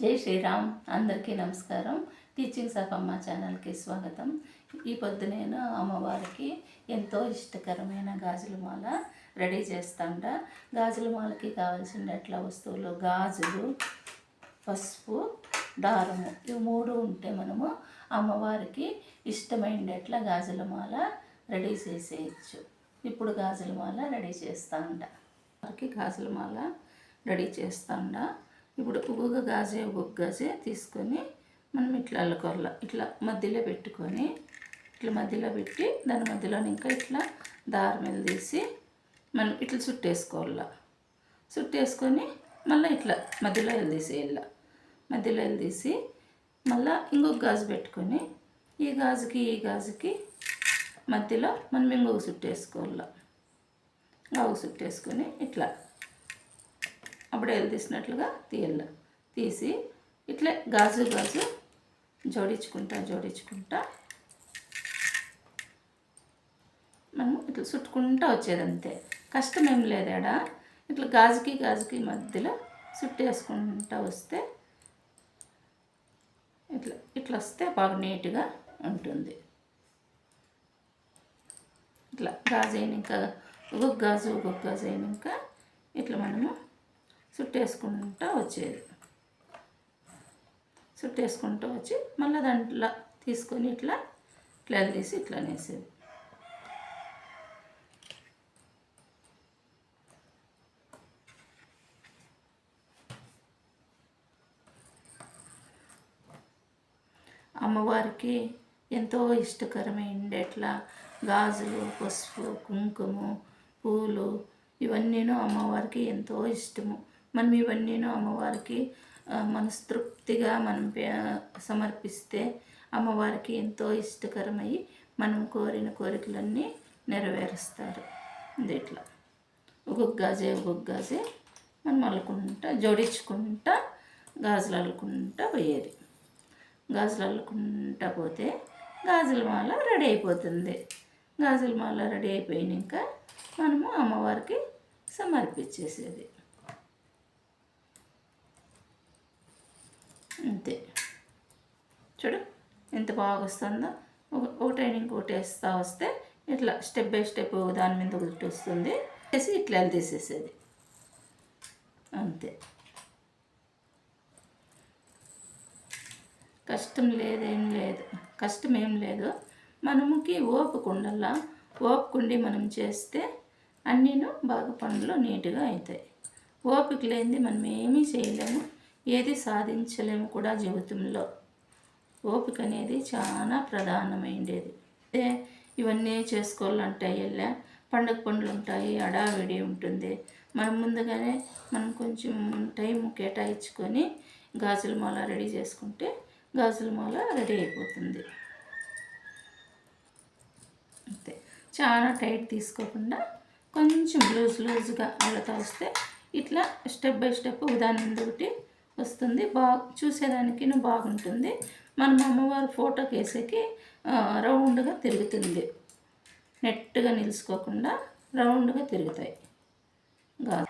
జై శ్రీరామ్. అందరికీ నమస్కారం. టీచింగ్స్ ఆఫ్ అమ్మ ఛానల్కి స్వాగతం. ఈ పొద్దు నేను అమ్మవారికి ఎంతో ఇష్టకరమైన గాజుల మాల రెడీ చేస్తాంట. గాజుల మాలకి కావాల్సిన వస్తువులు గాజులు, పసుపు, దారము, ఇవి మూడు ఉంటే మనము అమ్మవారికి ఇష్టమైనట్ల గాజుల మాల రెడీ చేసేయచ్చు. ఇప్పుడు గాజుల మాల రెడీ చేస్తాంట. వారికి గాజుల మాల రెడీ చేస్తాండ. ఇప్పుడు ఒక్కొక్క గాజే తీసుకొని మనం ఇట్లా అల్లుకోవాలి. ఇట్లా మధ్యలో పెట్టుకొని ఇట్లా మధ్యలో పెట్టి దాని మధ్యలో ఇంకా ఇట్లా దారం తీసి మనం ఇట్లా చుట్టేసుకోవాలి. చుట్టేసుకొని మళ్ళీ ఇట్లా మధ్యలో తీసేయాలి. మధ్యలో తీసి మళ్ళీ ఇంకొక గాజు పెట్టుకొని ఈ గాజుకి మధ్యలో మనం ఇంకొక చుట్టేసుకోవాలి. చుట్టేసుకొని ఇట్లా అప్పుడు తీసినట్లుగా తీసి ఇట్లా గాజు జోడించుకుంటా మనం ఇట్లా చుట్టుకుంటూ వచ్చేది. అంతే, కష్టం ఏం లేదాడా. ఇట్లా గాజుకి మధ్యలో చుట్టేసుకుంటూ వస్తే ఇట్లా వస్తే బాగా నీట్గా ఉంటుంది. ఇట్లా గాజు అయినాక ఒక్కొక్క గాజు అయినాక ఇట్లా మనము చుట్టేసుకుంటూ వచ్చి మళ్ళీ దాంట్లో తీసుకొని ఇట్లా తీసి ఇట్లా నేసేది. అమ్మవారికి ఎంతో ఇష్టకరమైనట్లా గాజులు, పసుపు, కుంకుమ, పూలు ఇవన్నీను అమ్మవారికి ఎంతో ఇష్టము. మనం ఇవన్నీను అమ్మవారికి మనస్తృప్తిగా మనం సమర్పిస్తే అమ్మవారికి ఎంతో ఇష్టకరమై మనం కోరిన కోరికలన్నీ నెరవేరుస్తారు. ఇట్లా ఒక్కొక్క గాజే మనం అల్లుకుంటా జోడించుకుంటా గాజులు అల్లుకుంటా పోయేది. గాజులు అల్లుకుంటా పోతే గాజుల మాల రెడీ అయిపోతుంది. గాజుల మాల రెడీ అయిపోయినాక మనము అమ్మవారికి సమర్పించేసేది. అంతే, చూడు ఎంత బాగా వస్తుందో. ఒకటైనా ఇంకోటి వేస్తూ వస్తే ఇట్లా స్టెప్ బై స్టెప్ దాని మీద ఒకటి వస్తుంది. వేసి ఇట్లా తీసేసేది. అంతే, కష్టం ఏం లేదు. మనముకి ఓపికండి మనం చేస్తే అన్నీను బాగా పనులు నీట్గా అవుతాయి. ఓపిక లేనిది మనం ఏమీ చేయలేము, ఏది సాధించలేము కూడా జీవితంలో. ఓపిక అనేది చాలా ప్రధానమైనది. ఇవన్నీ చేసుకోవాలంటే పండుగ పనులు ఉంటాయి, హడావిడి ఉంటుంది. మనం ముందుగానే మనం కొంచెం టైం కేటాయించుకొని గాజుల మాల రెడీ చేసుకుంటే గాజుల మాల రెడీ అయిపోతుంది. అంతే, చాలా టైట్ తీసుకోకుండా కొంచెం లూజ్గా అల్లతా వస్తే ఇట్లా స్టెప్ బై స్టెప్ దాని ముందు ఒకటి వస్తుంది. చూసేదానికి బాగుంటుంది. మనం అమ్మవారి ఫోటోకి వేసేకి రౌండ్గా తిరుగుతుంది. నెట్గా నిలుచుకోకుండా రౌండ్గా తిరుగుతాయి గాజు.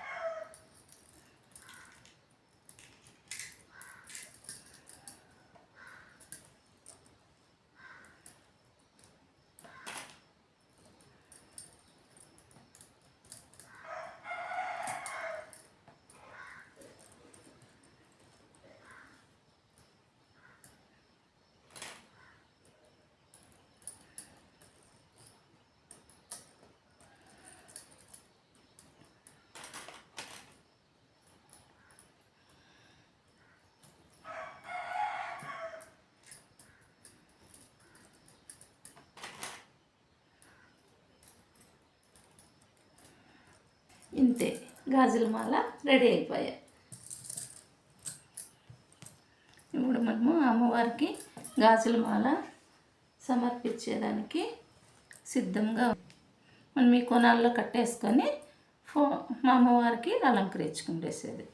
ఇంతే, గాజుల మాల రెడీ అయిపోయాయి. ఇప్పుడు మనము అమ్మవారికి గాజుల మాల సమర్పించేదానికి సిద్ధంగా మనం ఈ కొనాల్లో కట్టేసుకొని మా అమ్మవారికి అలంకరించుకునేసేది.